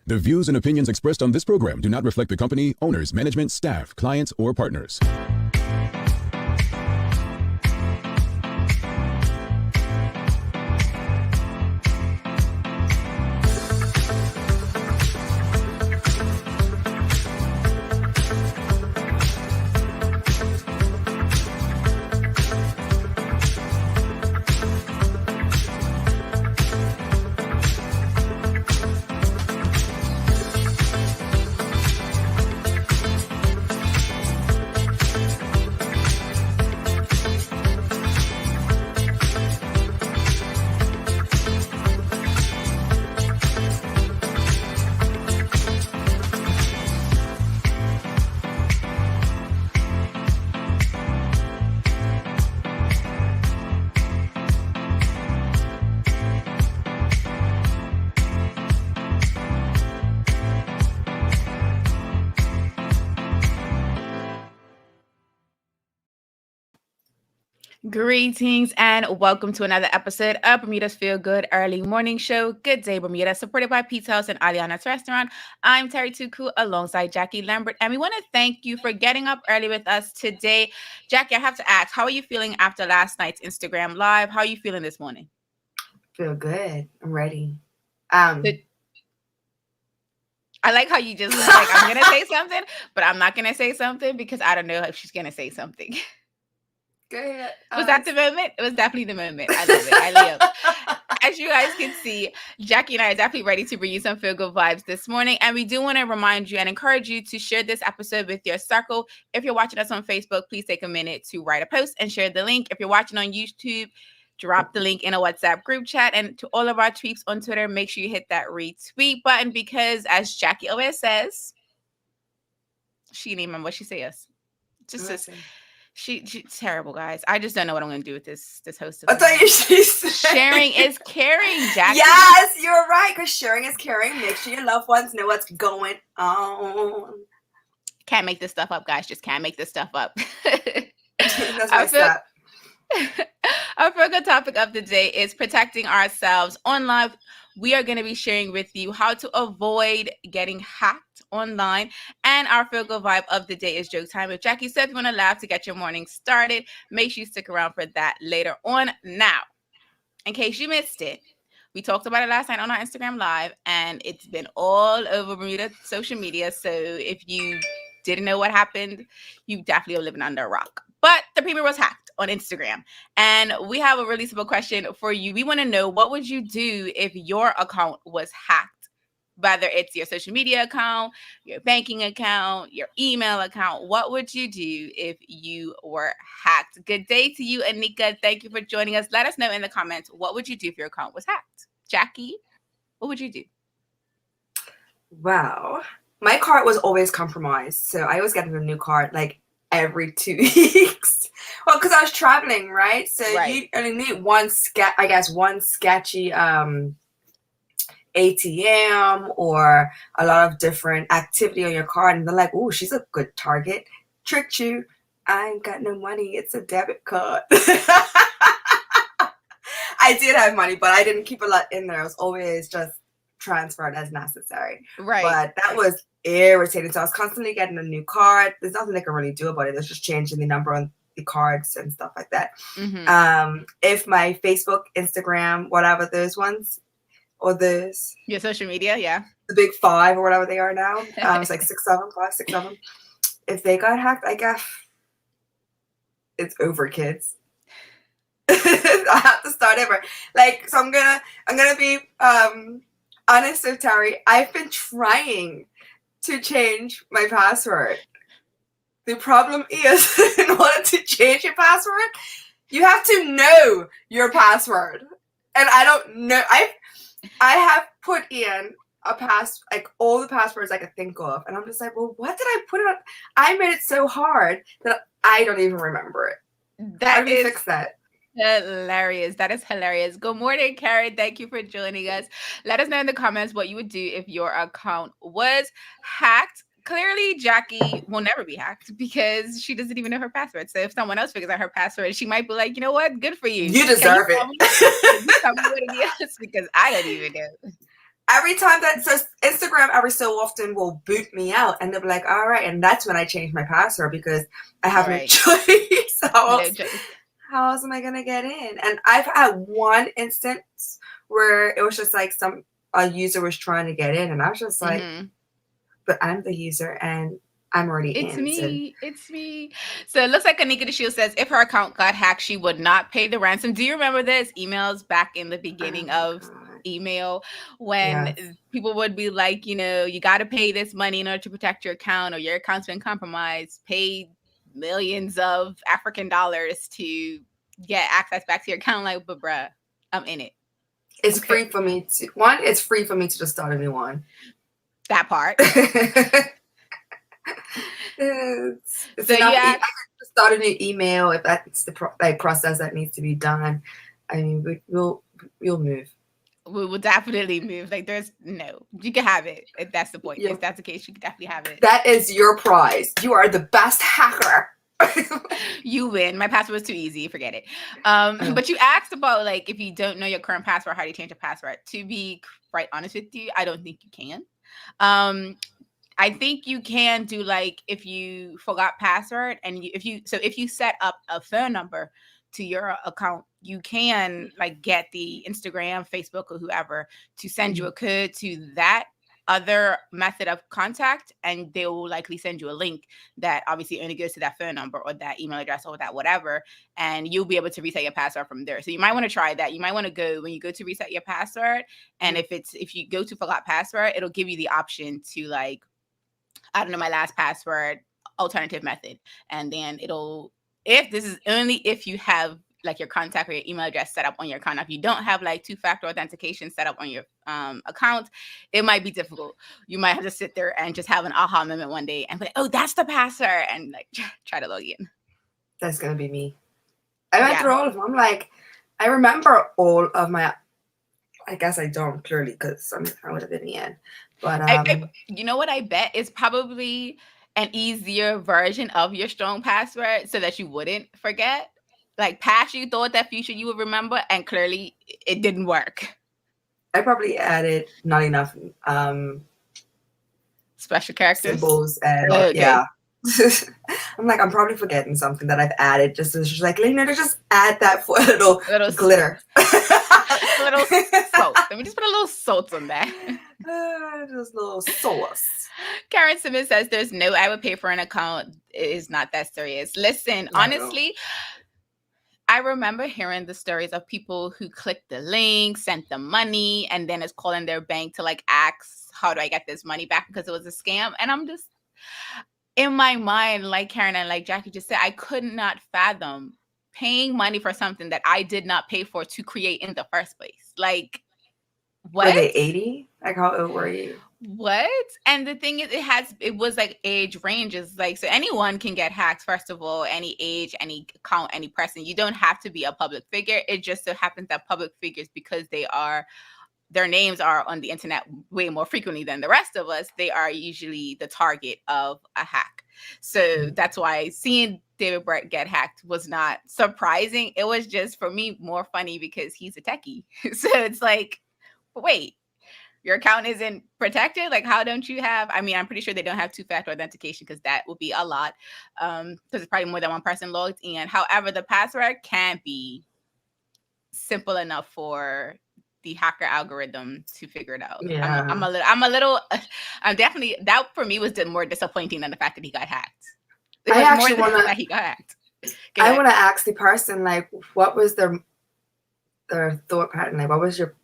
The views and opinions expressed on this program do not reflect the company, owners, management, staff, clients, or partners. Greetings and welcome to another episode of Bermuda's Feel Good Early Morning Show. Good day, Bermuda, supported by Pizza House and Aliana's Restaurant. I'm Terri Tuku alongside Jackie Lambert, and we want to thank you for getting up early with us today. Jackie, I have to ask, how are you feeling after last night's Instagram Live? How are you feeling this morning? Feel good. I'm ready. I like how you just like, I'm going to say something, but I'm not going to say something because I don't know if she's going to say something. Go ahead. Was that the moment? It was definitely the moment. I love it. I live. As you guys can see, Jackie and I are definitely ready to bring you some feel-good vibes this morning. And we do want to remind you and encourage you to share this episode with your circle. If you're watching us on Facebook, please take a minute to write a post and share the link. If you're watching on YouTube, drop the link in a WhatsApp group chat. And to all of our tweets on Twitter, make sure you hit that retweet button because, as Jackie always says, she didn't even remember what she says. Just says... She's terrible, guys. I just don't know what I'm going to do with this host. I thought you said sharing is caring, Jackie. Yes, you're right. Because sharing is caring. Make sure your loved ones know what's going on. Can't make this stuff up, guys. Just can't make this stuff up. That's my step. Our feel-good topic of the day is protecting ourselves online. We are going to be sharing with you how to avoid getting hacked online. And our feel-good vibe of the day is joke time with Jackie. So if you want to laugh to get your morning started, make sure you stick around for that later on. Now, in case you missed it, we talked about it last night on our Instagram Live, and it's been all over Bermuda social media. So if you didn't know what happened, you definitely are living under a rock. But the premier was hacked on Instagram. And we have a really simple question for you. We want to know, what would you do if your account was hacked? Whether it's your social media account, your banking account, your email account, what would you do if you were hacked? Good day to you, Anika. Thank you for joining us. Let us know in the comments, what would you do if your account was hacked? Jackie, what would you do? Wow. My card was always compromised. So I always get a new card like every 2 weeks. Well, because I was traveling, right? So you only need one sketchy ATM or a lot of different activity on your card, and they're like, "Oh, she's a good target." Tricked you. I ain't got no money. It's a debit card. I did have money, but I didn't keep a lot in there. It was always just transferred as necessary. Right. But that was irritating. So I was constantly getting a new card. There's nothing they can really do about it. There's just changing the number on the cards and stuff like that. Mm-hmm. If my Facebook, Instagram, whatever those ones, or those, your social media, yeah, the big five or whatever they are now, it's like 6, 7, 5, 6, 7. If they got hacked, I guess it's over, kids. I have to start over. Like, so I'm gonna be honest with Terri. I've been trying to change my password. The problem is, in order to change your password, you have to know your password, and I don't know. I have put in like all the passwords I could think of, and I'm just like, well, what did I put on? I made it so hard that I don't even remember it. How do you fix that? Hilarious. That is hilarious. Good morning, Karen. Thank you for joining us. Let us know in the comments what you would do if your account was hacked. Clearly, Jackie will never be hacked because she doesn't even know her password. So if someone else figures out her password, she might be like, you know what? Good for you. You deserve it. Tell me what it is because I don't even know. every time that says Instagram, every so often will boot me out, and they'll be like, "All right," and that's when I change my password because I have no choice. How else am I gonna get in? And I've had one instance where it was just like a user was trying to get in, and I was just like, "But I'm the user, and I'm already It's in." me. It's me. So it looks like Anika the Shield says if her account got hacked, she would not pay the ransom. Do you remember this emails back in the beginning of email when people would be like, you know, you got to pay this money in order to protect your account, or your account's been compromised. Pay millions of African dollars to get access back to your account. Like, but bruh, I'm in it. It's free for me to it's free for me to just start a new one. That part. It's so enough. I could start a new email if that's the process that needs to be done. I mean, we'll move. We will definitely move. Like, you can have it if that's the point. If that's the case, you can definitely have it. That is your prize. You are the best hacker. You win. My password was too easy. Forget it. But you asked about, like, if you don't know your current password, how do you change a password? To be quite honest with you, I don't think you can. I think you can do, like, if you forgot password and if you set up a phone number to your account, you can, like, get the Instagram, Facebook, or whoever to send you a code to that other method of contact, and they will likely send you a link that obviously only goes to that phone number or that email address or that whatever, and you'll be able to reset your password from there. So you might want to try that. You might want to go, when you go to reset your password, and if you go to forgot password, it'll give you the option to, like, I don't know, my last password, alternative method. And then if you have, like, your contact or your email address set up on your account. If you don't have, like, two-factor authentication set up on your account, it might be difficult. You might have to sit there and just have an aha moment one day and be like, oh, that's the password, and, like, try to log in. That's going to be me. I went through all of them. I'm like, I remember all of my, I guess I don't clearly because I would have been the end. But you know what I bet is probably an easier version of your strong password so that you wouldn't forget. Like, past you thought that future you would remember, and clearly it didn't work. I probably added not enough special characters, symbols, and yeah. I'm like, I'm probably forgetting something that I've added. Just like, you know, to just add that for a little glitter. Little salt. Let me just put a little salt on that. Just a little sauce. Karen Simmons says there's no I would pay for an account. It is not that serious. Listen, honestly, I remember hearing the stories of people who clicked the link, sent the money, and then is calling their bank to, like, ask, how do I get this money back because it was a scam? And I'm just, in my mind, like Karen and like Jackie just said, I could not fathom paying money for something that I did not pay for to create in the first place. Like, what? Were they 80? Like, how old were you? What? And the thing is, it was like age ranges. Like, so anyone can get hacked, first of all, any age, any account, any person. You don't have to be a public figure. It just so happens that public figures, because their names are on the internet way more frequently than the rest of us, they are usually the target of a hack. So that's why seeing David Brett get hacked was not surprising. It was just, for me, more funny because he's a techie. So it's like, wait, your account isn't protected? Like, how don't you have, I mean, I'm pretty sure they don't have two-factor authentication because that would be a lot, because it's probably more than one person logged in. However, the password can be simple enough for the hacker algorithm to figure it out. Yeah. I'm definitely, that for me was more disappointing than the fact that he got hacked. I actually want that he got hacked. I want to ask the person, like, what was their thought pattern? Like, what was your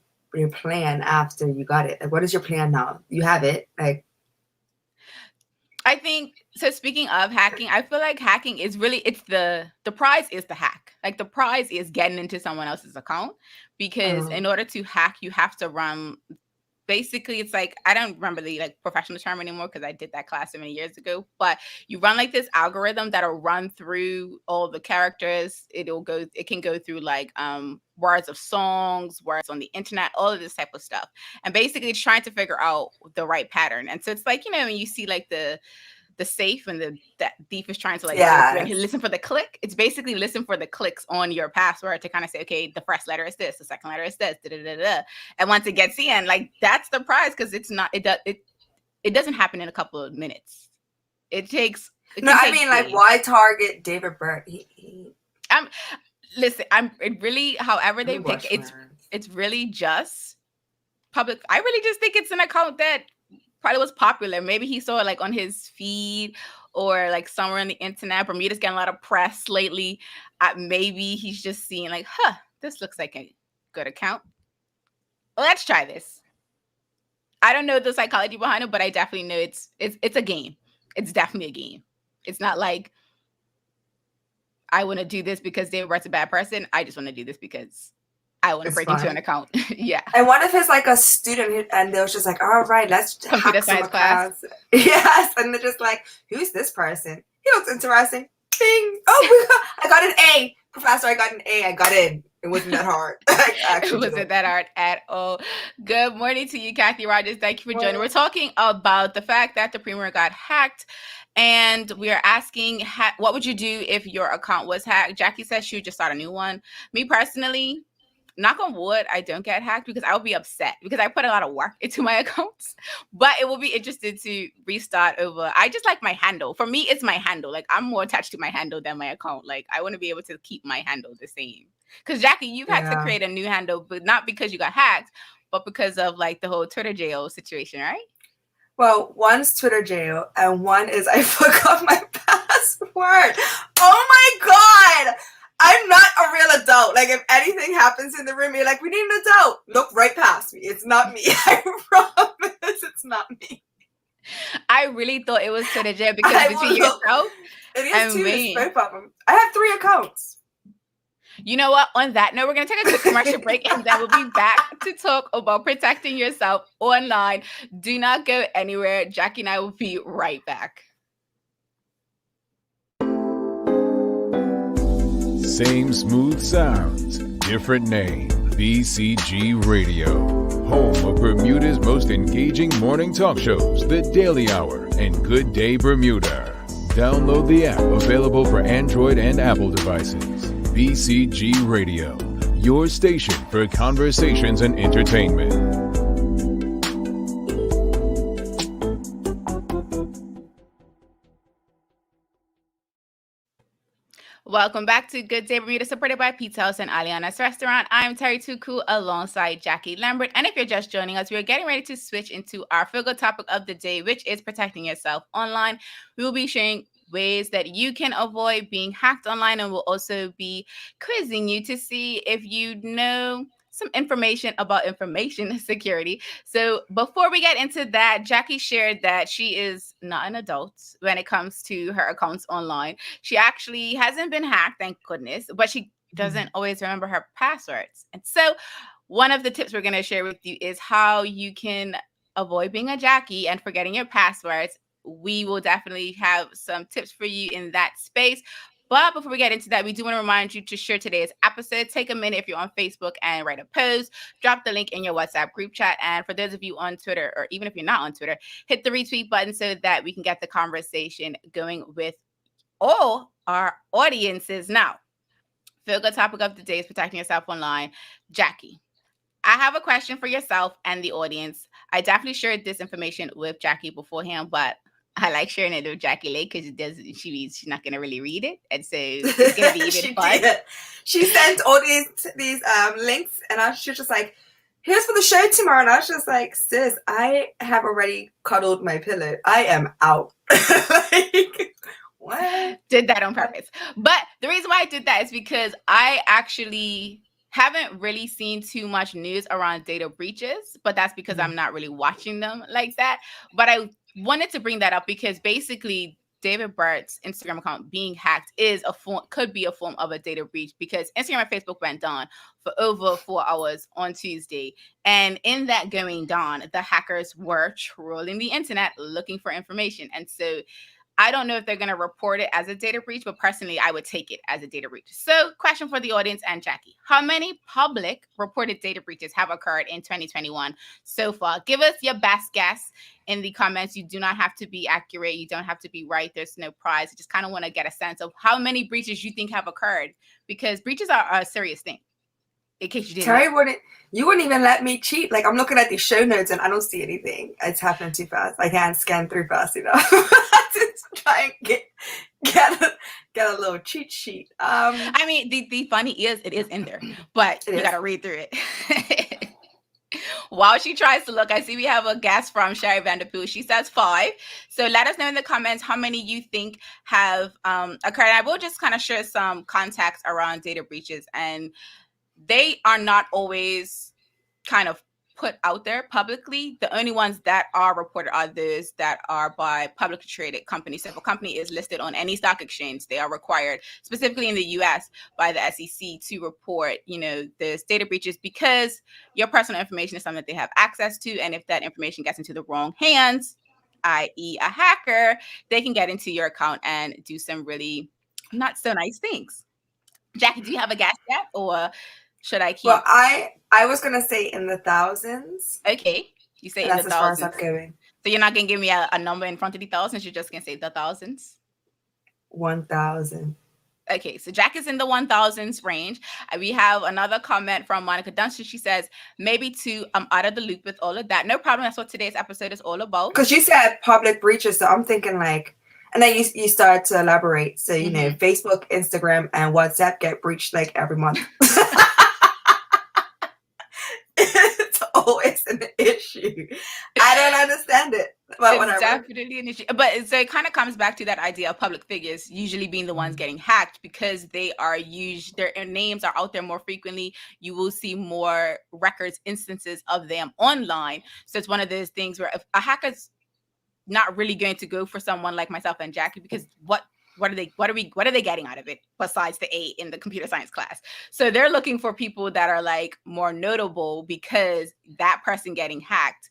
plan after you got it? Like, what is your plan now? You have it. Like, I think, so speaking of hacking, I feel like hacking is really, it's the prize is the hack. Like, the prize is getting into someone else's account, because in order to hack, you have to run, basically, it's like, I don't remember the, like, professional term anymore because I did that class so many years ago, but you run, like, this algorithm that'll run through all the characters. It can go through, like, words of songs, words on the internet, all of this type of stuff. And basically it's trying to figure out the right pattern. And so it's like, you know, when you see, like, the safe and that thief is trying to like Yeah. go through and he listen for the click. It's basically listen for the clicks on your password to kind of say, okay, the first letter is this, the second letter is this, and once it gets in, like that's the prize because it's not it doesn't happen in a couple of minutes. It takes. No, I mean, like, why target David Burt? It really, however they pick, it's really just public. I really just think it's an account that probably was popular. Maybe he saw it like on his feed or like somewhere on the internet. Bermuda's getting a lot of press lately. Maybe he's just seeing like, this looks like a good account. Let's try this. I don't know the psychology behind it, but I definitely know it's a game. It's definitely a game. It's not like I want to do this because David Bart's a bad person. I just want to do this because I want to break into an account. Yeah. And what if it's like a student and they was just like, all right, let's computer science class. Yes. And they're just like, who's this person? He looks interesting. Bing. Oh, I got an A. Professor, I got an A. I got in. It wasn't that hard. It wasn't that hard at all. Good morning to you, Kathy Rogers. Thank you for joining. We're talking about the fact that the premier got hacked. And we are asking, what would you do if your account was hacked? Jackie says she would just start a new one. Me personally, knock on wood, I don't get hacked because I would be upset because I put a lot of work into my accounts. But it will be interesting to restart over. I just like my handle. For me, it's my handle. Like I'm more attached to my handle than my account. Like I want to be able to keep my handle the same. Because Jackie, you've had to create a new handle, but not because you got hacked, but because of like the whole Twitter jail situation, right? Well, one's Twitter jail, and one is I forgot my password. Oh my God! I'm not a real adult. Like, if anything happens in the room, you're like, we need an adult. Look right past me. It's not me. I promise it's not me. I really thought it was Twitter jail because between yourself and me. It's both of them. I have 3 accounts. You know what? On that note, we're going to take a quick commercial break and then we'll be back to talk about protecting yourself online. Do not go anywhere. Jackie and I will be right back. Same smooth sounds, different name. BCG Radio. Home of Bermuda's most engaging morning talk shows, The Daily Hour and Good Day Bermuda. Download the app available for Android and Apple devices. BCG Radio, your station for conversations and entertainment. Welcome back to Good Day Bermuda, supported by Pizza House and Aliana's Restaurant. I'm Terry Tuku alongside Jackie Lambert. And if you're just joining us, we're getting ready to switch into our feel-good topic of the day, which is protecting yourself online. We will be sharing ways that you can avoid being hacked online, and we'll also be quizzing you to see if you know some information about information security. So before we get into that, Jackie shared that she is not an adult when it comes to her accounts online. She actually hasn't been hacked, thank goodness, but she doesn't always remember her passwords. And so one of the tips we're going to share with you is how you can avoid being a Jackie and forgetting your passwords. We will definitely have some tips for you in that space. But before we get into that, we do want to remind you to share today's episode. Take a minute if you're on Facebook and write a post. Drop the link in your WhatsApp group chat. And for those of you on Twitter, or even if you're not on Twitter, hit the retweet button so that we can get the conversation going with all our audiences. Now, feel-good topic of the day is protecting yourself online. Jackie, I have a question for yourself and the audience. I definitely shared this information with Jackie beforehand, but I like sharing it with Jackie Lake because she's not going to really read it. And so it's going to be even fun. She sent all these links, and she was just like, here's for the show tomorrow. And I was just like, sis, I have already cuddled my pillow. I am out. Like, what? Did that on purpose. But the reason why I did that is because I actually haven't really seen too much news around data breaches, but that's because I'm not really watching them like that. But I wanted to bring that up because basically David Bart's Instagram account being hacked could be a form of a data breach because Instagram and Facebook went down for over 4 hours on Tuesday. And in that going down, the hackers were trolling the internet looking for information. And so I don't know if they're going to report it as a data breach, but personally, I would take it as a data breach. So question for the audience and Jackie, how many public reported data breaches have occurred in 2021 so far? Give us your best guess in the comments. You do not have to be accurate. You don't have to be right. There's no prize. I just kind of want to get a sense of how many breaches you think have occurred, because breaches are a serious thing. In case you didn't know. Terry wouldn't even let me cheat. Like, I'm looking at these show notes and I don't see anything. It's happening too fast. I can't scan through fast enough to try and get a little cheat sheet. I mean, the funny is it is in there, but you got to read through it. While she tries to look, I see we have a guest from Sherry Vanderpool. She says 5. So let us know in the comments how many you think have occurred. I will just kind of share some context around data breaches, and they are not always kind of put out there publicly. The only ones that are reported are those that are by publicly traded companies. So if a company is listed on any stock exchange, they are required, specifically in the US, by the SEC to report, those data breaches, because your personal information is something that they have access to. And if that information gets into the wrong hands, i.e. a hacker, they can get into your account and do some really not so nice things. Jackie, do you have a guess yet, or should I keep? Well, I was gonna say in the thousands. Okay, you say in the thousands. That's as far as I'm going. So you're not gonna give me a number in front of the thousands. You're just gonna say the thousands. 1,000. Okay, so Jack is in the 1,000s range. We have another comment from Monica Dunstan. She says, maybe 2. I'm out of the loop with all of that. No problem. That's what today's episode is all about. Because you said public breaches, so I'm thinking like, and then you start to elaborate. So, Facebook, Instagram, and WhatsApp get breached like every month. It's always an issue. I don't understand it. But whatever. It's definitely an issue. But so it kind of comes back to that idea of public figures usually being the ones getting hacked, because they are their names are out there more frequently. You will see more records, instances of them online. So it's one of those things where if a hacker's not really going to go for someone like myself and Jackie, because what are they getting out of it besides the A in the computer science class? So they're looking for people that are like more notable, because that person getting hacked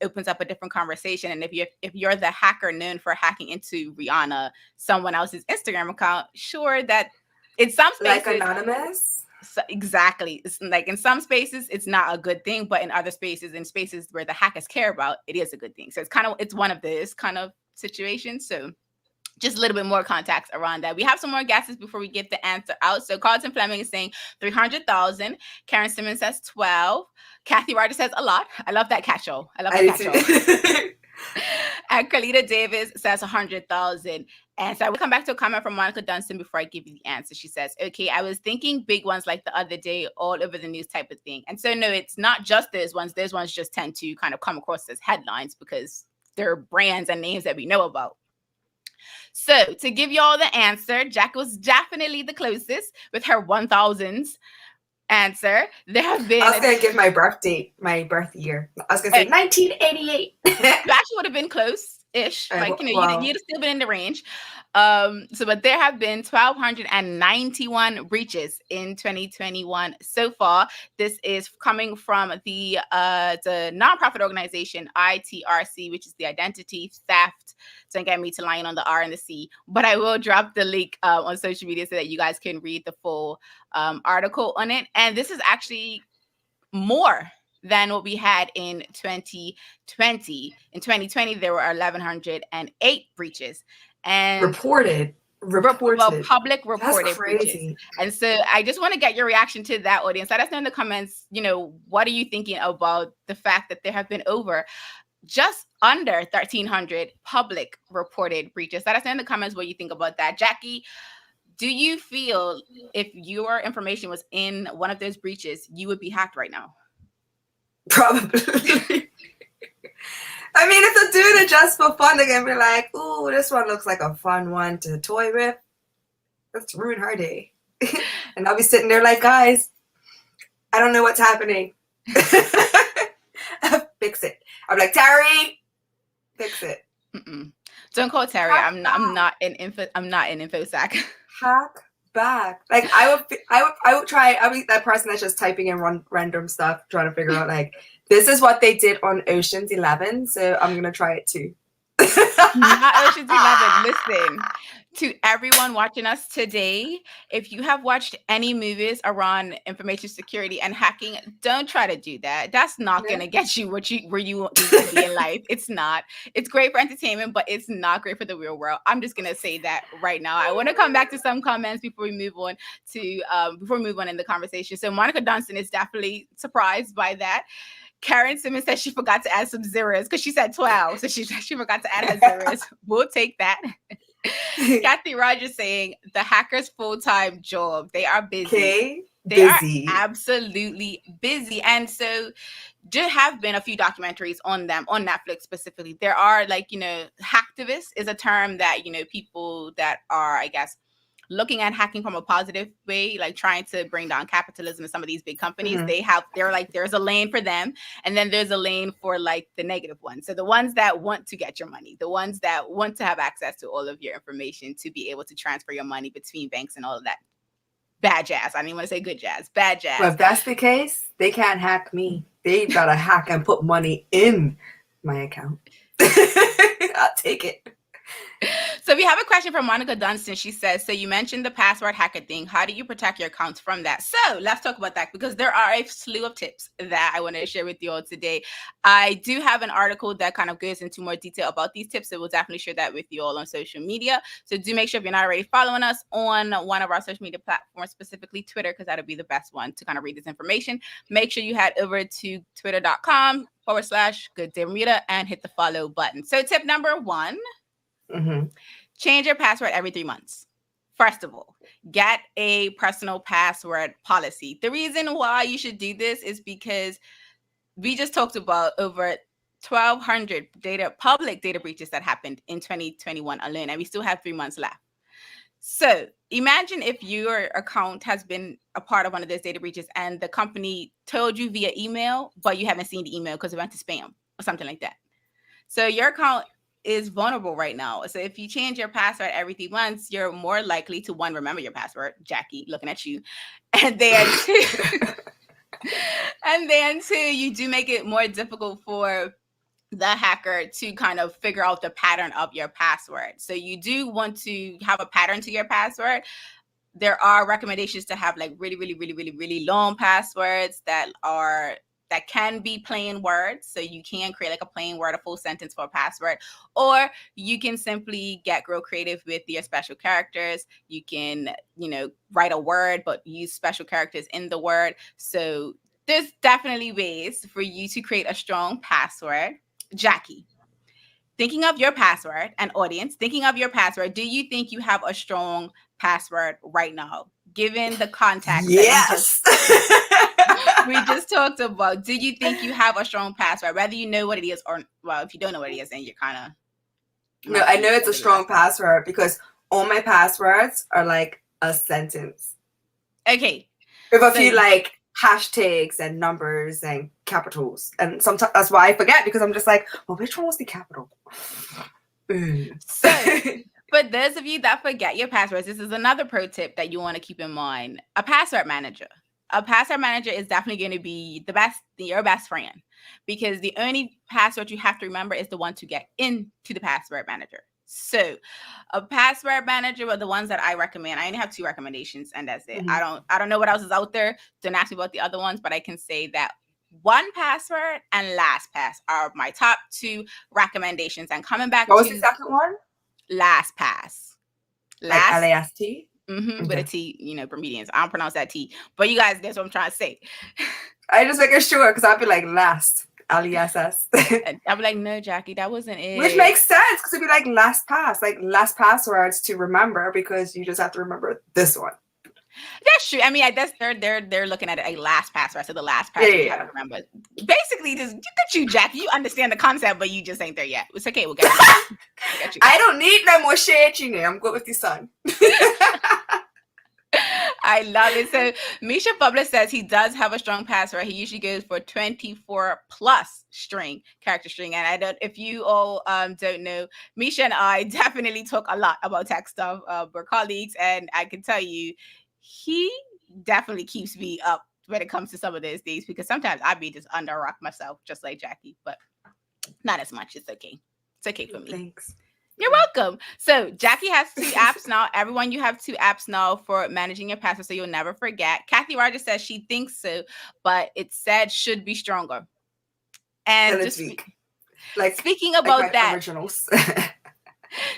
opens up a different conversation. And if you're the hacker known for hacking into Rihanna, someone else's Instagram account, sure, that in some spaces, like anonymous. So exactly. It's like in some spaces, it's not a good thing, but in other spaces, where the hackers care about, it is a good thing. So it's one of those kind of situations. So just a little bit more context around that. We have some more guesses before we get the answer out. So Carlton Fleming is saying 300,000. Karen Simmons says 12. Kathy Ryder says a lot. I love that catch-all. And Carlita Davis says 100,000. And so I will come back to a comment from Monica Dunstan before I give you the answer. She says, okay, I was thinking big ones like the other day, all over the news type of thing. And so no, it's not just those ones. Those ones just tend to kind of come across as headlines because they're brands and names that we know about. So to give you all the answer, Jack was definitely the closest with her 1,000s answer. There have been. I was going to give my birth date, my birth year. I was going to say 1988. You actually would have been close-ish. Like, wow. You'd have still been in the range. But there have been 1,291 breaches in 2021 so far. This is coming from the nonprofit organization ITRC, which is the Identity Theft. Don't get me to lying on the R and the C, but I will drop the link on social media so that you guys can read the full article on it. And this is actually more than what we had in 2020. In 2020, there were 1,108 breaches. And reported. Well, public reported. That's crazy. Breaches. And so I just want to get your reaction to that, audience. Let us know in the comments, what are you thinking about the fact that there have been just under 1,300 public reported breaches? Let us know in the comments what you think about that. Jackie, do you feel if your information was in one of those breaches, you would be hacked right now? Probably. I mean, if they're doing it just for fun, they're going to be like, ooh, this one looks like a fun one to toy with. Let's ruin her day. And I'll be sitting there like, guys, I don't know what's happening. Fix it. I'm like, Terry, fix it. Mm-mm. Don't call Terry. I'm not in InfoSec. Hack back. Like I would try. I'll be that person that's just typing in random stuff, trying to figure out like, this is what they did on Ocean's 11, so I'm gonna try it too. Not Ocean's 11. Listen, to everyone watching us today, if you have watched any movies around information security and hacking, don't try to do that. That's not going to get you where you need to be in life. It's not. It's great for entertainment, but it's not great for the real world. I'm just going to say that right now. I want to come back to some comments before we move on in the conversation. So Monica Dunstan is definitely surprised by that. Karen Simmons said she forgot to add some zeros because she said 12. So she forgot to add her zeros. We'll take that. Kathy Rogers saying the hackers' full-time job. They are busy. Okay. They are absolutely busy. And so there have been a few documentaries on them on Netflix specifically. There are hacktivists is a term that, people that are, I guess, looking at hacking from a positive way, like trying to bring down capitalism in some of these big companies. They're like, there's a lane for them. And then there's a lane for like the negative ones. So the ones that want to get your money, the ones that want to have access to all of your information to be able to transfer your money between banks and all of that bad jazz. I didn't even want to say good jazz, bad jazz. Well, if that's the case, they can't hack me. They gotta hack and put money in my account. I'll take it. So we have a question from Monica Dunstan. She says, so you mentioned the password hacker thing. How do you protect your accounts from that? So let's talk about that because there are a slew of tips that I want to share with you all today. I do have an article that kind of goes into more detail about these tips. So we'll definitely share that with you all on social media. So do make sure if you're not already following us on one of our social media platforms, specifically Twitter, because that'll be the best one to kind of read this information. Make sure you head over to twitter.com/Good Day Bermuda and hit the follow button. So tip number 1. Change your password every 3 months. First of all, get a personal password policy. The reason why you should do this is because we just talked about over 1,200 public data breaches that happened in 2021 alone, and we still have 3 months left. So imagine if your account has been a part of one of those data breaches and the company told you via email, but you haven't seen the email because it went to spam or something like that. So your account is vulnerable right now. So if you change your password every 3 months, you're more likely to, 1, remember your password, Jackie, looking at you. And then 2, you do make it more difficult for the hacker to kind of figure out the pattern of your password. So you do want to have a pattern to your password. There are recommendations to have like really, really, really, really, really long passwords that can be plain words. So you can create like a plain word, a full sentence for a password, or you can simply get real creative with your special characters. You can, write a word, but use special characters in the word. So there's definitely ways for you to create a strong password. Jackie, thinking of your password, and audience, thinking of your password, do you think you have a strong password right now, given the context? Yes. We just talked about, do you think you have a strong password, whether you know what it is or, well, if you don't know what it is, then you're kind of... No, I know it's a strong password because all my passwords are like a sentence. Okay. With a few like hashtags and numbers and capitals. And sometimes that's why I forget, because I'm just like, well, which one was the capital? So, for those of you that forget your passwords, this is another pro tip that you want to keep in mind. A password manager. A password manager is definitely going to be your best friend, because the only password you have to remember is the one to get into the password manager. So a password manager are the ones that I recommend. I only have 2 recommendations and that's it. I don't know what else is out there. Don't ask me about the other ones, but I can say that 1Password and LastPass are my top 2 recommendations. And coming back what was the second one? LastPass. Like LAST? With a T, Bermudians. I don't pronounce that T. But you guys, that's what I'm trying to say. I just making sure, because I'd be like last. LESS. I'd be like, no, Jackie, that wasn't it. Which makes sense, because it'd be like LastPass, like last passwords to remember, because you just have to remember this one. That's true. I mean, that's they're looking at a last password, so the last password you have to remember. Basically, just look at you, Jackie. You understand the concept, but you just ain't there yet. It's okay. We'll get you. I don't need no more shit, I'm good with the sun. I love it. So Misha Bubler says he does have a strong password. He usually goes for 24 plus character string. And if you all don't know, Misha and I definitely talk a lot about tech stuff. We're colleagues, and I can tell you, he definitely keeps me up when it comes to some of those things, because sometimes I'd be just under a rock myself, just like Jackie, but not as much. It's okay. It's okay for me. Thanks. You're welcome. So Jacky has 2 apps now. Everyone, you have 2 apps now for managing your password, so you'll never forget. Kathy Rogers says she thinks so, but it said should be stronger. And just speaking about that, originals.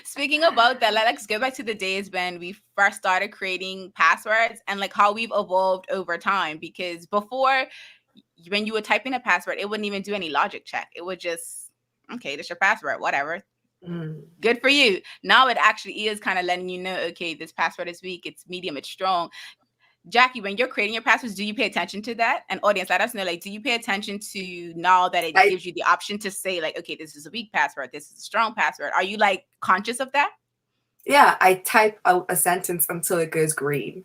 speaking about that, let's go back to the days when we first started creating passwords and like how we've evolved over time. Because before, when you would type in a password, it wouldn't even do any logic check. It would just, okay, that's your password, whatever. Good for you. Now it actually is kind of letting you know, okay, this password is weak, it's medium, it's strong. Jacky, when you're creating your passwords, do you pay attention to that? And audience, let us know, like, do you pay attention to now that it gives you the option to say, like, okay, this is a weak password, this is a strong password? Are you like conscious of that? Yeah, I type out a sentence until it goes green.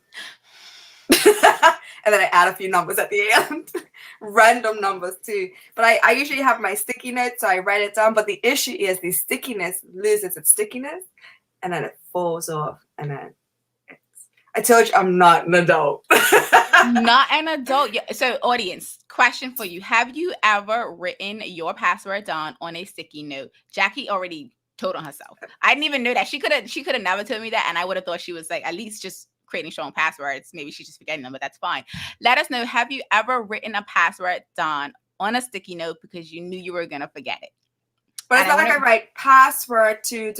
And then I add a few numbers at the end. Random numbers too. But I usually have my sticky notes, so I write it down. But the issue is the stickiness loses its stickiness and then it falls off. And then I told you I'm not an adult. Not an adult. Yeah. So audience, question for you. Have you ever written your password down on a sticky note? Jacky already told on herself. I didn't even know that. She could have never told me that. And I would have thought she was like at least just creating strong passwords. Maybe she's just forgetting them, but that's fine. Let us know, have you ever written a password down on a sticky note because you knew you were gonna forget it? But it's not like I write password to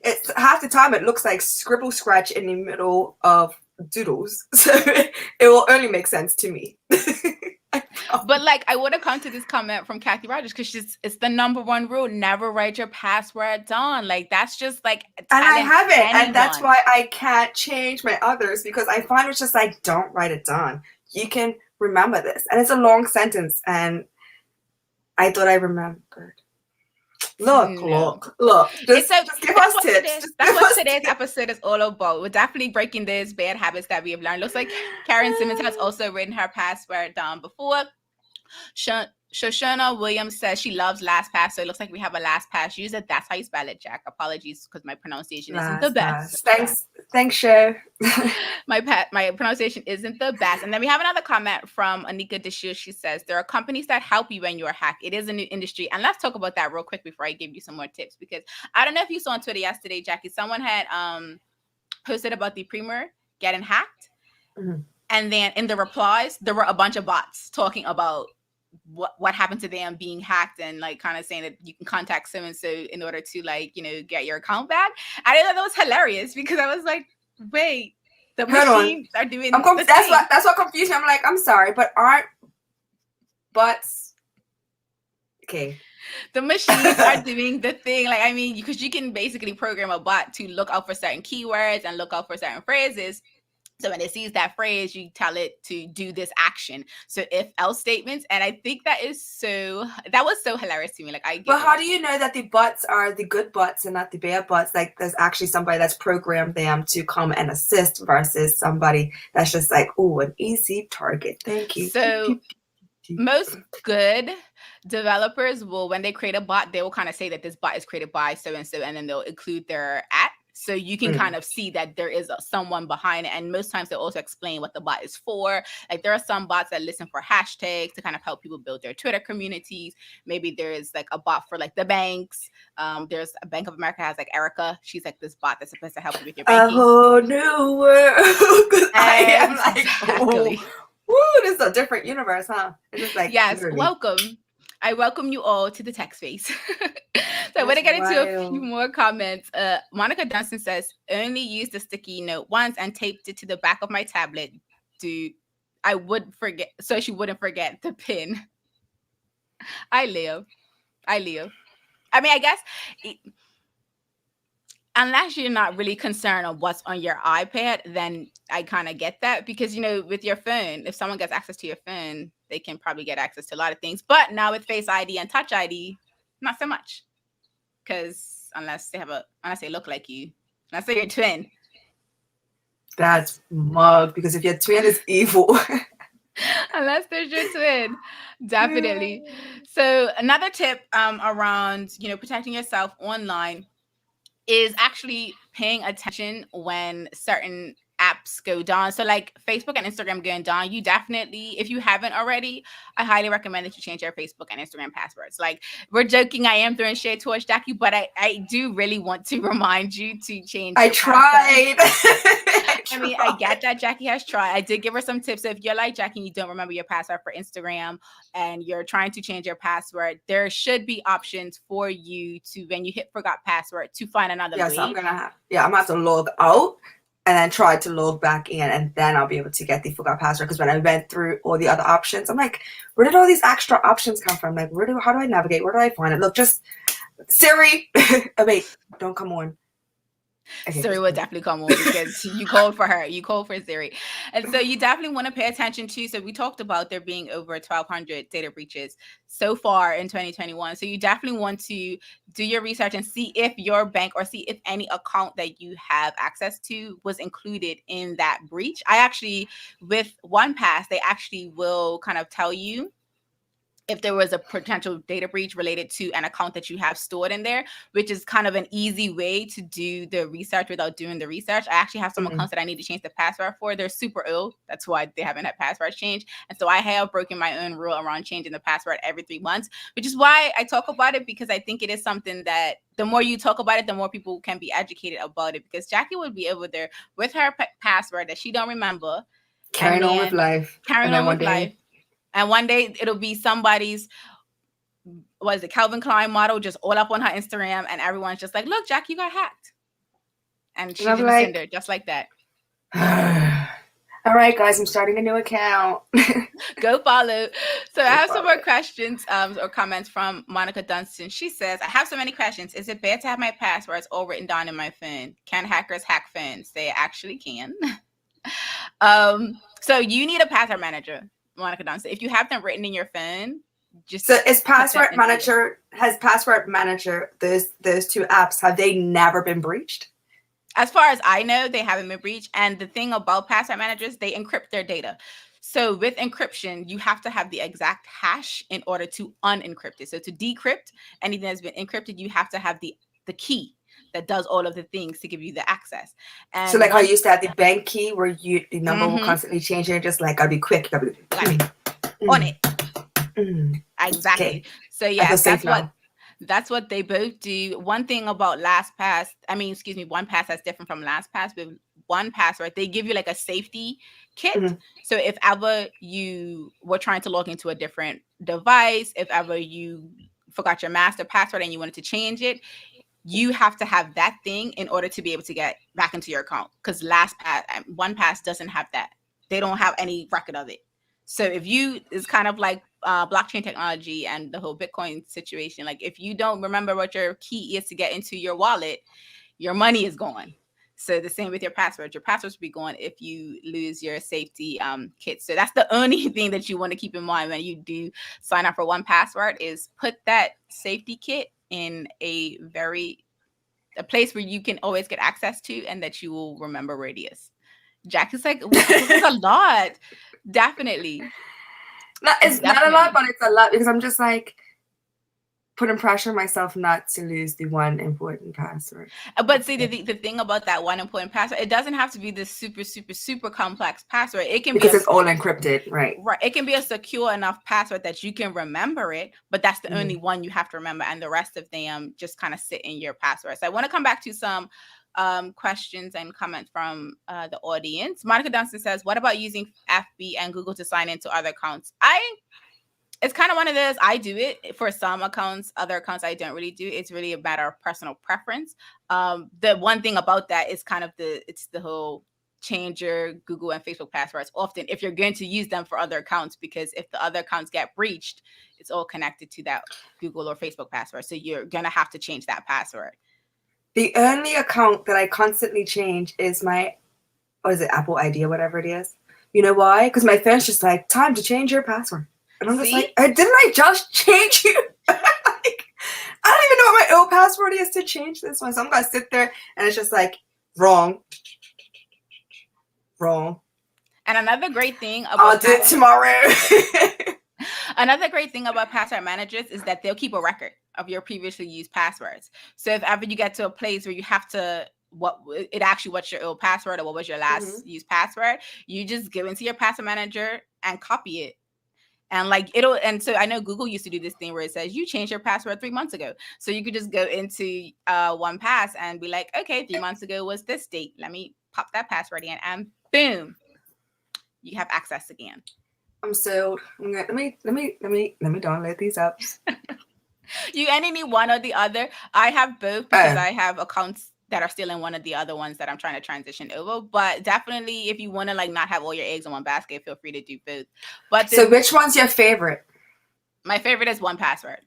it's half the time it looks like scribble scratch in the middle of doodles. So it will only make sense to me. But like I would have come to this comment from Kathy Rogers because it's the number 1 rule: never write your password down. Like that's just like, and I haven't, and that's why I can't change my others, because I find it's just like, don't write it down. You can remember this, and it's a long sentence, and I thought I remembered. Look. Just give us tips. That's what today's episode is all about. We're definitely breaking those bad habits that we have learned. Looks like Karen Simmons has also written her password down before. Shoshana Williams says she loves LastPass, so it looks like we have a LastPass user. That's how you spell it, Jack. Apologies because my pronunciation isn't the best. Thanks, Sho. My pronunciation isn't the best. And then we have another comment from Anika Deshu. She says there are companies that help you when you're hacked. It is a new industry, and let's talk about that real quick before I give you some more tips, because I don't know if you saw on Twitter yesterday, Jacky. Someone had posted about the Premier getting hacked, and then in the replies there were a bunch of bots talking about what happened to them being hacked, and like kind of saying that you can contact so and so in order to like, you know, get your account back. I thought that was hilarious because I was like, wait, the machines are doing that's what confused me. I'm like, I'm sorry, but aren't bots okay? The machines are doing the thing. Like, I mean, because you can basically program a bot to look out for certain keywords and look out for certain phrases. So when it sees that phrase, you tell it to do this action. So if else statements, and I think that was so hilarious to me. Like, but how do you know that the bots are the good bots and not the bad bots? Like, there's actually somebody that's programmed them to come and assist versus somebody that's just like, oh, an easy target. Thank you. So most good developers will, when they create a bot, they will kind of say that this bot is created by so and so, and then they'll include their @ so you can kind of see that there is someone behind it. And most times they'll also explain what the bot is for. Like there are some bots that listen for hashtags to kind of help people build their Twitter communities. Maybe there's like a bot for like the banks. There's a Bank of America has like Erica. She's like this bot that's supposed to help you with your banking. A whole new world. I am like, exactly. Woo, this is a different universe, huh? It's just like, yes, welcome. I welcome you all to the tech space. So I'm going to get into a few more comments. Monica Dunstan says, only used the sticky note once and taped it to the back of my tablet. I would forget, so she wouldn't forget the pin. I live. I mean, I guess unless you're not really concerned on what's on your iPad, then I kind of get that, because, you know, with your phone, if someone gets access to your phone, they can probably get access to a lot of things. But now with Face ID and Touch ID, not so much. Because unless they look like you, unless they're your twin. That's mug, because if your twin is evil. Unless there's your twin, definitely. So another tip around, you know, protecting yourself online is actually paying attention when certain apps go down. So like Facebook and Instagram going down, you definitely, if you haven't already, I highly recommend that you change your Facebook and Instagram passwords. Like, we're joking, I am throwing shade towards Jacky, but I do really want to remind you to change I your tried. I mean, I get that Jacky has tried. I did give her some tips. So if you're like Jacky and you don't remember your password for Instagram and you're trying to change your password, there should be options for you to, when you hit forgot password, to find another way. So I'm gonna have to log out and then try to log back in, and then I'll be able to get the forgot password. Because when I went through all the other options, I'm like, where did all these extra options come from? Like, how do I navigate? Where do I find it? Look, just Siri. Oh, wait, don't come on. Okay, Siri will definitely come on because you called for her. You called for Siri. And so you definitely want to pay attention to. So we talked about there being over 1,200 data breaches so far in 2021. So you definitely want to do your research and see if your bank or see if any account that you have access to was included in that breach. I actually, with OnePass, they actually will kind of tell you if there was a potential data breach related to an account that you have stored in there, which is kind of an easy way to do the research without doing the research. I actually have some accounts that I need to change the password for. They're super old. That's why they haven't had passwords changed. And so I have broken my own rule around changing the password every 3 months, which is why I talk about it, because I think it is something that the more you talk about it, the more people can be educated about it, because Jacky would be over there with her password that she don't remember. Carrying on with life. And one day it'll be somebody's, what is it, Calvin Klein model just all up on her Instagram, and everyone's just like, look, Jacky, you got hacked. And she just send her just like that. All right, guys, I'm starting a new account. Go follow. So I have some more questions or comments from Monica Dunstan. She says, I have so many questions. Is it bad to have my passwords all written down in my phone? Can hackers hack phones? They actually can. So you need a password manager, Monica Dunstan. If you have them written in your phone, just so is password manager those two apps, have they never been breached? As far as I know, they haven't been breached. And the thing about password managers, they encrypt their data. So with encryption, you have to have the exact hash in order to unencrypt it. So to decrypt anything that's been encrypted, you have to have the key that does all of the things to give you the access. And so like I used to have the bank key where the number will constantly change, and just like, gotta be quick. On it. Exactly. Okay. So yeah, that's what they both do. One thing about OnePass that's different from LastPass. With OnePass, right, they give you like a safety kit. So if ever you were trying to log into a different device, if ever you forgot your master password and you wanted to change it, you have to have that thing in order to be able to get back into your account. Because OnePass doesn't have that. They don't have any record of it. So it's kind of like blockchain technology and the whole Bitcoin situation. Like if you don't remember what your key is to get into your wallet, your money is gone. So the same with your passwords. Your passwords will be gone if you lose your safety kit. So that's the only thing that you want to keep in mind when you do sign up for OnePassword, is put that safety kit in a place where you can always get access to, and that you will remember where it is. Jacky's like, this is a lot. Definitely. It's not a lot, but it's a lot, because I'm just like putting pressure on myself not to lose the one important password. But see, the thing about that one important password, it doesn't have to be this super, super, super complex password. It can because it's all encrypted, right? Right. It can be a secure enough password that you can remember it, but that's the only one you have to remember, and the rest of them just kind of sit in your password. So I want to come back to some questions and comments from the audience. Monica Dunstan says, what about using FB and Google to sign into other accounts? It's kind of one of those, I do it for some accounts, other accounts I don't really do. It's really a matter of personal preference. The one thing about that is kind of it's the whole change your Google and Facebook passwords often if you're going to use them for other accounts, because if the other accounts get breached, it's all connected to that Google or Facebook password. So you're going to have to change that password. The only account that I constantly change is my, Apple ID or whatever it is. You know why? Because my phone's just like, time to change your password. And I'm just like, didn't I just change you? Like, I don't even know what my old password is to change this one. So I'm going to sit there and it's just like, wrong. And another great thing about I'll do it tomorrow. Another great thing about password managers is that they'll keep a record of your previously used passwords. So if ever you get to a place where you have to what's your old password or what was your last used password, you just go into your password manager and copy it. And like and so I know Google used to do this thing where it says you changed your password 3 months ago. So you could just go into 1Pass and be like, okay, 3 months ago was this date. Let me pop that password in, and boom, you have access again. I'm so let me download these apps. You only need one or the other. I have both because I have accounts that are still in one of the other ones that I'm trying to transition over. But definitely, if you want to like not have all your eggs in one basket, feel free to do both. But so which one's your favorite? My favorite is 1Password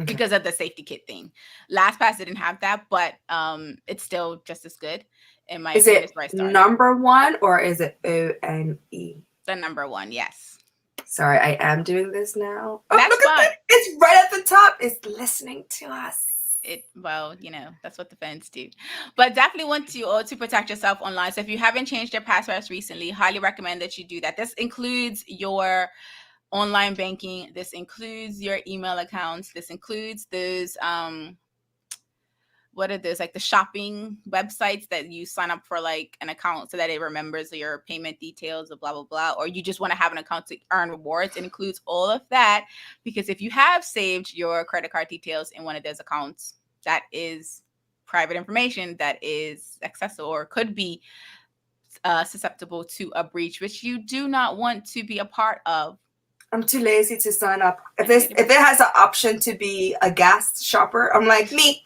because of the safety kit thing. LastPass didn't have that, but it's still just as good. In my is it number one or is it ONE? The number one, yes. Sorry, I am doing this now. Oh, that's fine. That. It's right at the top. It's listening to us. Well, that's what the fans do. But definitely want to protect yourself online. So if you haven't changed your passwords recently, highly recommend that you do that. This includes your online banking. This includes your email accounts. This includes those what are those, like the shopping websites that you sign up for like an account so that it remembers your payment details or blah, blah, blah, or you just want to have an account to earn rewards. It includes all of that, because if you have saved your credit card details in one of those accounts, that is private information that is accessible or could be susceptible to a breach, which you do not want to be a part of. I'm too lazy to sign up. If it has an option to be a gas shopper, I'm like, me.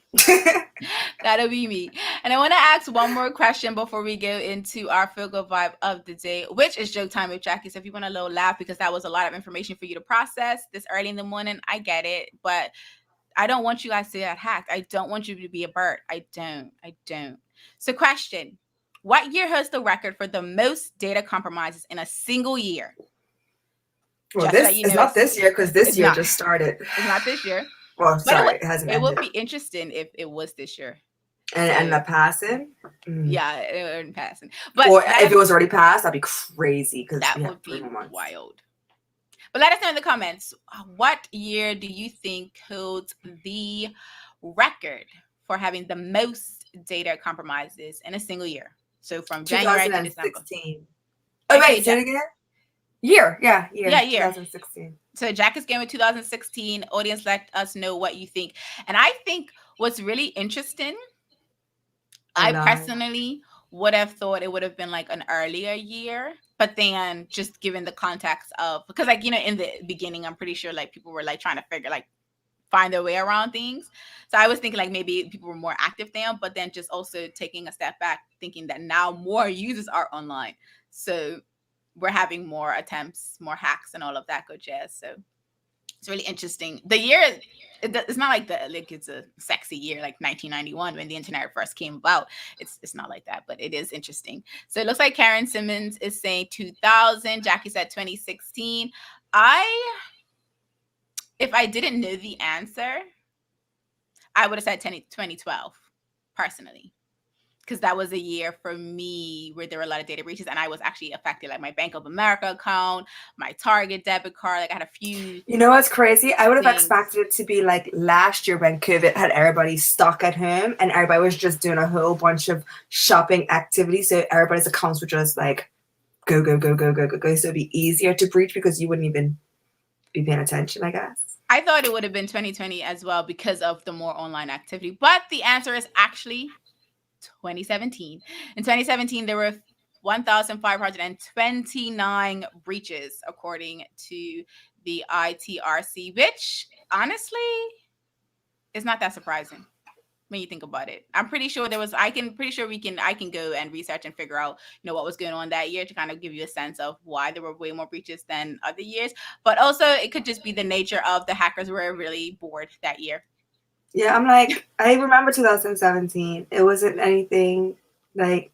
That'll be me. And I want to ask one more question before we go into our Feel Good Vibe of the day, which is Joke Time with Jackie. So if you want a little laugh, because that was a lot of information for you to process this early in the morning, I get it. But I don't want you guys to get hacked. I don't want you to be a bird. I don't. So question, what year holds the record for the most data compromises in a single year? Well, it's not this year, because this year just started. It's not this year. Well, sorry, it hasn't ended. It would be interesting if it was this year. And the passing? Yeah, it would passing. But if it was already passed, that'd be crazy. That would be wild. But let us know in the comments, what year do you think holds the record for having the most data compromises in a single year? So from January to December. 2016. Oh, wait, say it again? Year. 2016. So Jack is going with 2016. Audience, let us know what you think. And I think what's really interesting, I personally would have thought it would have been like an earlier year, but then just given the context of, because like, in the beginning, I'm pretty sure like people were like trying to find their way around things. So I was thinking like maybe people were more active then, but then just also taking a step back, thinking that now more users are online. So we're having more attempts, more hacks, and all of that good jazz. So it's really interesting. The year, it's not like it's a sexy year like 1991 when the internet first came about. It's not like that, but it is interesting. So it looks like Karen Simmons is saying 2000. Jackie said 2016. If I didn't know the answer, I would have said 2012 personally. Because that was a year for me where there were a lot of data breaches, and I was actually affected, like my Bank of America account, my Target debit card. Like I had a few. You know what's crazy? I would have expected it to be like last year when COVID had everybody stuck at home and everybody was just doing a whole bunch of shopping activities. So everybody's accounts were just like go. So it'd be easier to breach because you wouldn't even be paying attention, I guess. I thought it would have been 2020 as well because of the more online activity. But the answer is actually 2017. In 2017, there were 1,529 breaches, according to the ITRC, which honestly is not that surprising when you think about it. I'm pretty sure I can go and research and figure out, what was going on that year to kind of give you a sense of why there were way more breaches than other years. But also it could just be the nature of the hackers were really bored that year. Yeah, I'm like, I remember 2017. It wasn't anything like.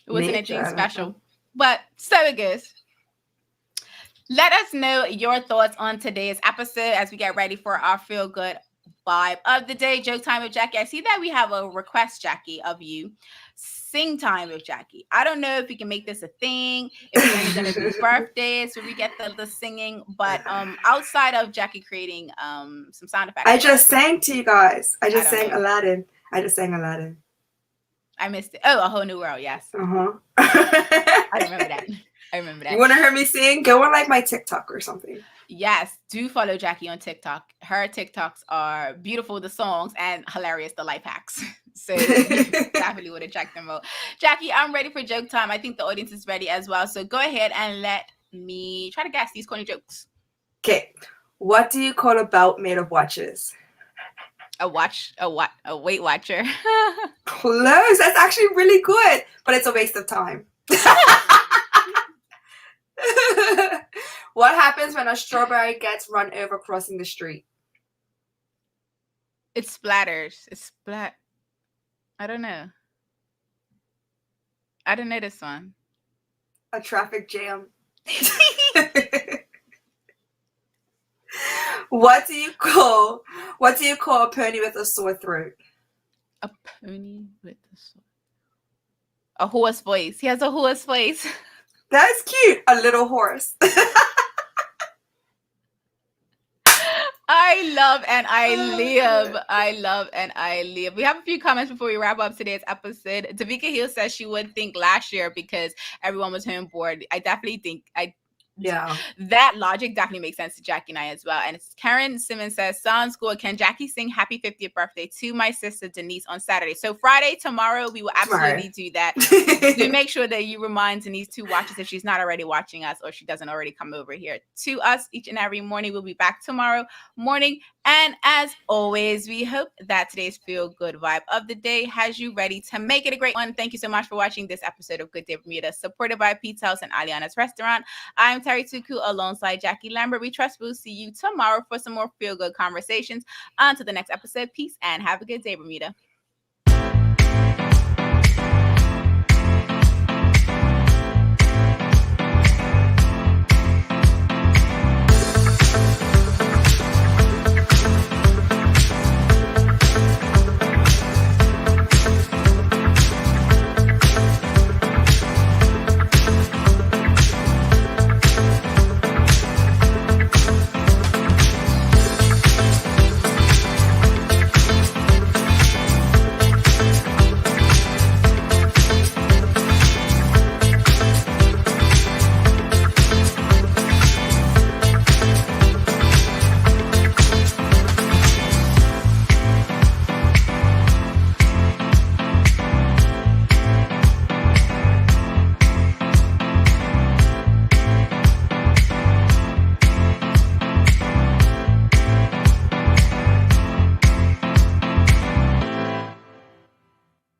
It wasn't anything special. But so it goes. Let us know your thoughts on today's episode as we get ready for our Feel Good Vibe of the day. Joke Time with Jackie. I see that we have a request, Jackie, of you. Sing time with Jackie. I don't know if we can make this a thing, if we're only going to do birthdays where we get the singing, but outside of Jackie creating some sound effects. I just sang to you guys. I just sang Aladdin. I I missed it. Oh, A Whole New World. Yes. Uh-huh. I remember that. I remember that. You want to hear me sing? Go on like my TikTok or something. Yes, do follow Jacky on TikTok. Her TikToks are beautiful, the songs, and hilarious, the life hacks. So you definitely want to check them out. Jacky, I'm ready for joke time. I think the audience is ready as well. So go ahead and let me try to guess these corny jokes. Okay. What do you call a belt made of watches? A Weight Watcher. Close. That's actually really good, but it's a waste of time. What happens when a strawberry gets run over crossing the street? It splatters. I don't know. I don't know this one. A traffic jam. What do you call a pony with a sore throat? A pony with a sword. A horse voice. He has a horse voice. That's cute. A little horse. I love and I live. We have a few comments before we wrap up today's episode. Davika Hill says she would think last year because everyone was home bored. I definitely think Yeah. that logic definitely makes sense to Jacky and I as well. And Karen Simmons says, sounds good. Can Jacky sing happy 50th birthday to my sister Denise on Saturday? So Friday, tomorrow, we will absolutely do that. Do make sure that you remind Denise to watch us if she's not already watching us or she doesn't already come over here to us each and every morning. We'll be back tomorrow morning. And as always, we hope that today's feel good vibe of the day has you ready to make it a great one. Thank you so much for watching this episode of Good Day Bermuda, supported by Pizza House and Aliana's Restaurant. I'm Terry Tuku alongside Jacky Lambert. We trust we'll see you tomorrow for some more feel good conversations. On to the next episode. Peace and have a good day, Bermuda.